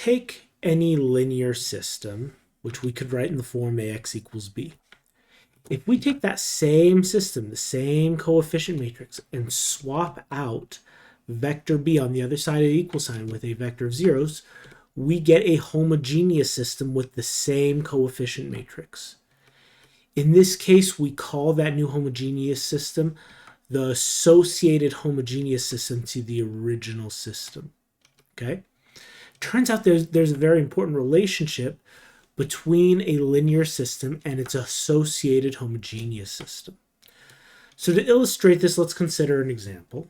take any linear system, which we could write in the form ax equals b. If we take that same system, the same coefficient matrix, and swap out vector b on the other side of the equal sign with a vector of zeros, we get a homogeneous system with the same coefficient matrix. In this case, we call that new homogeneous system the associated homogeneous system to the original system. Okay? Turns out there's a very important relationship between a linear system and its associated homogeneous system. So to illustrate this, let's consider an example.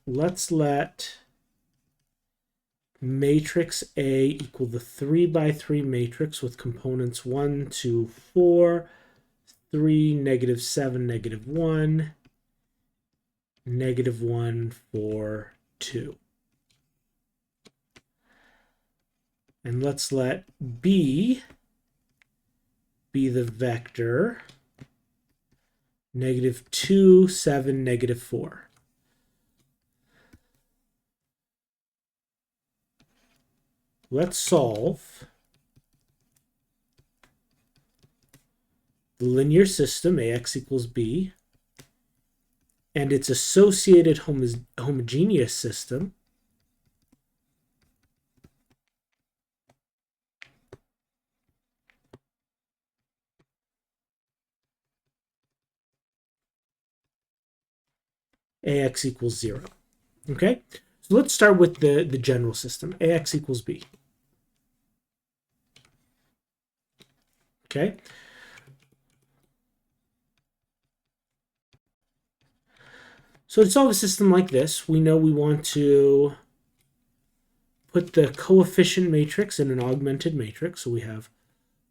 Let's let matrix A equal the 3 by 3 matrix with components 1, 2, 4, 3, negative 7, negative 1, negative 1, 4, 2. And let's let B be the vector negative 2, 7, negative 4. Let's solve the linear system ax equals b and its associated homogeneous system ax equals 0. Okay, so let's start with the general system, ax equals b. Okay, so to solve a system like this, we know we want to put the coefficient matrix in an augmented matrix. So we have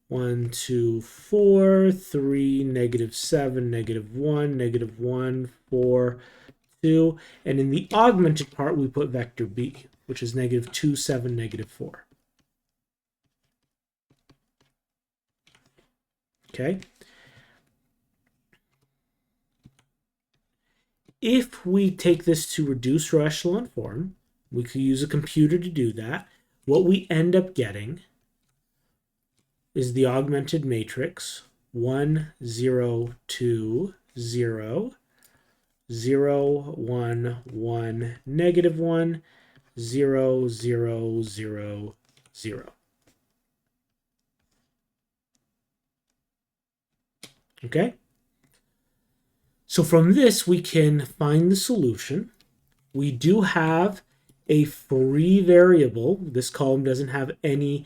1, 2, 4, 3, negative 7, negative 1, negative 1, 4, 2. And in the augmented part, we put vector b, which is negative 2, 7, negative 4. Okay. If we take this to reduced row echelon form, we could use a computer to do that. What we end up getting is the augmented matrix 1, 0, 2, 0, 0, 1, 1, negative 1, 0, 0, 0, 0. Okay? So from this, we can find the solution. We do have a free variable. This column doesn't have any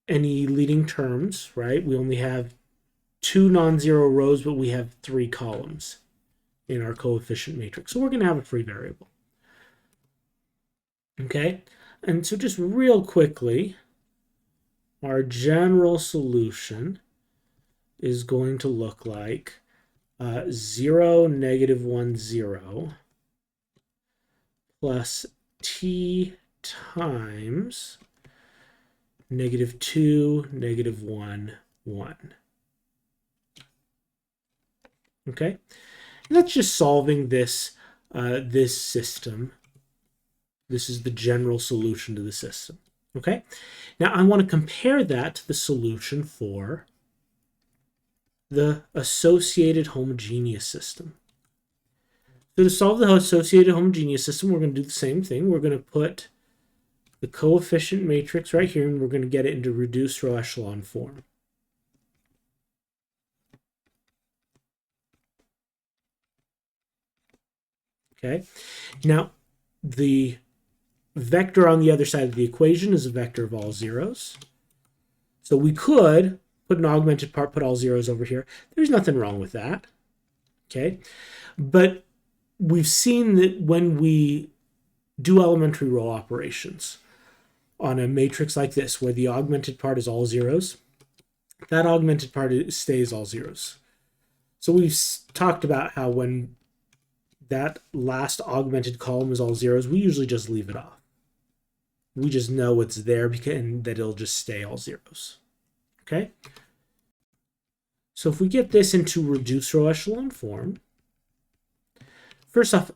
leading terms, right? We only have 2 non-zero rows, but we have 3 columns in our coefficient matrix. So we're going to have a free variable. Okay? And so just real quickly, our general solution is going to look like 0, negative 1, 0 plus t times negative 2, negative 1, 1. Okay? And that's just solving this, this system. This is the general solution to the system. Okay? Now I want to compare that to the solution for the associated homogeneous system. So to solve the associated homogeneous system, we're going to do the same thing. We're going to put the coefficient matrix right here, and we're going to get it into reduced row echelon form. Okay. Now, the vector on the other side of the equation is a vector of all zeros. So we could put an augmented part, put all zeros over here. There's nothing wrong with that. Okay. But we've seen that when we do elementary row operations on a matrix like this, where the augmented part is all zeros, that augmented part stays all zeros. So we've talked about how when that last augmented column is all zeros, we usually just leave it off. We just know it's there and that it'll just stay all zeros. Okay? So if we get this into reduced row echelon form, first off,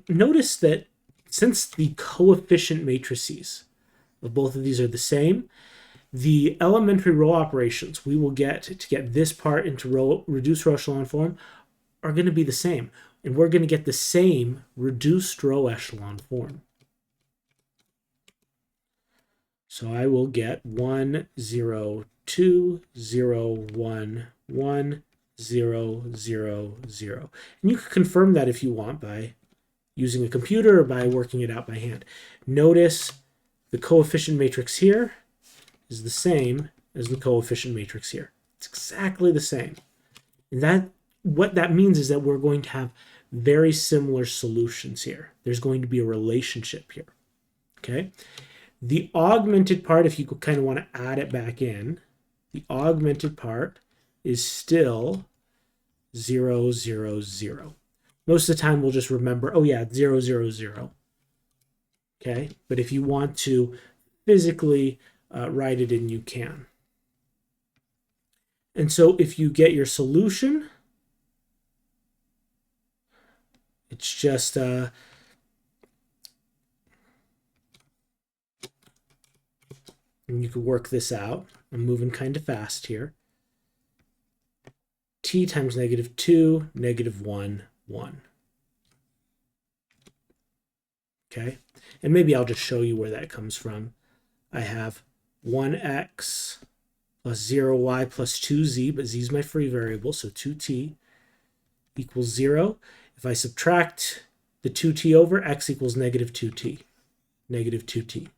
notice that since the coefficient matrices of both of these are the same, the elementary row operations we will get to get this part into reduced row echelon form are going to be the same. And we're going to get the same reduced row echelon form. So I will get 1, 0, 2, 0, 1, 1, 0, 0, 0. And you can confirm that if you want by using a computer or by working it out by hand. Notice the coefficient matrix here is the same as the coefficient matrix here. It's exactly the same. And what that means is that we're going to have very similar solutions here. There's going to be a relationship here. Okay? The augmented part, if you kind of want to add it back in, the augmented part is still 0, 0, 0. Most of the time we'll just remember, oh yeah, 0, 0, 0. Okay? But if you want to physically write it in, you can. And so if you get your solution, it's just and you can work this out. I'm moving kind of fast here. T times -2, -1, 1. Okay? And maybe I'll just show you where that comes from. I have 1x plus 0y plus 2z, but z is my free variable, so 2t equals 0. If I subtract the 2t over, x equals -2t, -2t.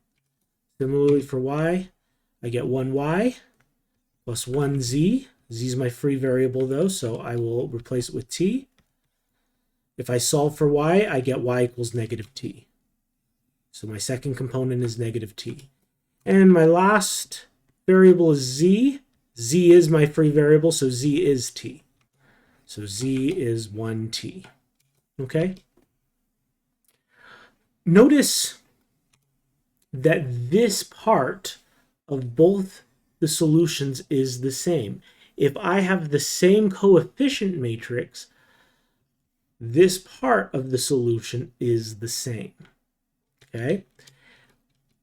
Similarly for y, I get 1y plus 1z. Z is my free variable though, so I will replace it with t. If I solve for y, I get y equals -t. So my second component is -t. And my last variable is z. Z is my free variable, so z is t. So z is 1t. Okay? Notice that this part of both the solutions is the same. If I have the same coefficient matrix, this part of the solution is the same. Okay?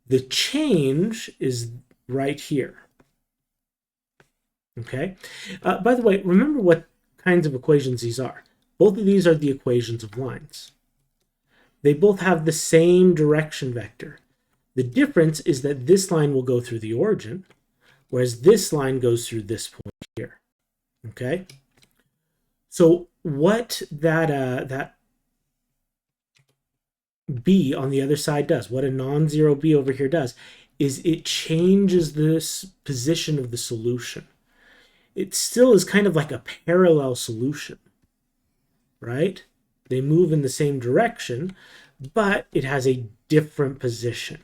The change is right here. Okay? By the way, remember what kinds of equations these are. Both of these are the equations of lines. They both have the same direction vector. The difference is that this line will go through the origin, whereas this line goes through this point here. Okay? So what that b on the other side does, what a non-zero b over here does, is it changes this position of the solution. It still is kind of like a parallel solution, right? They move in the same direction, but it has a different position.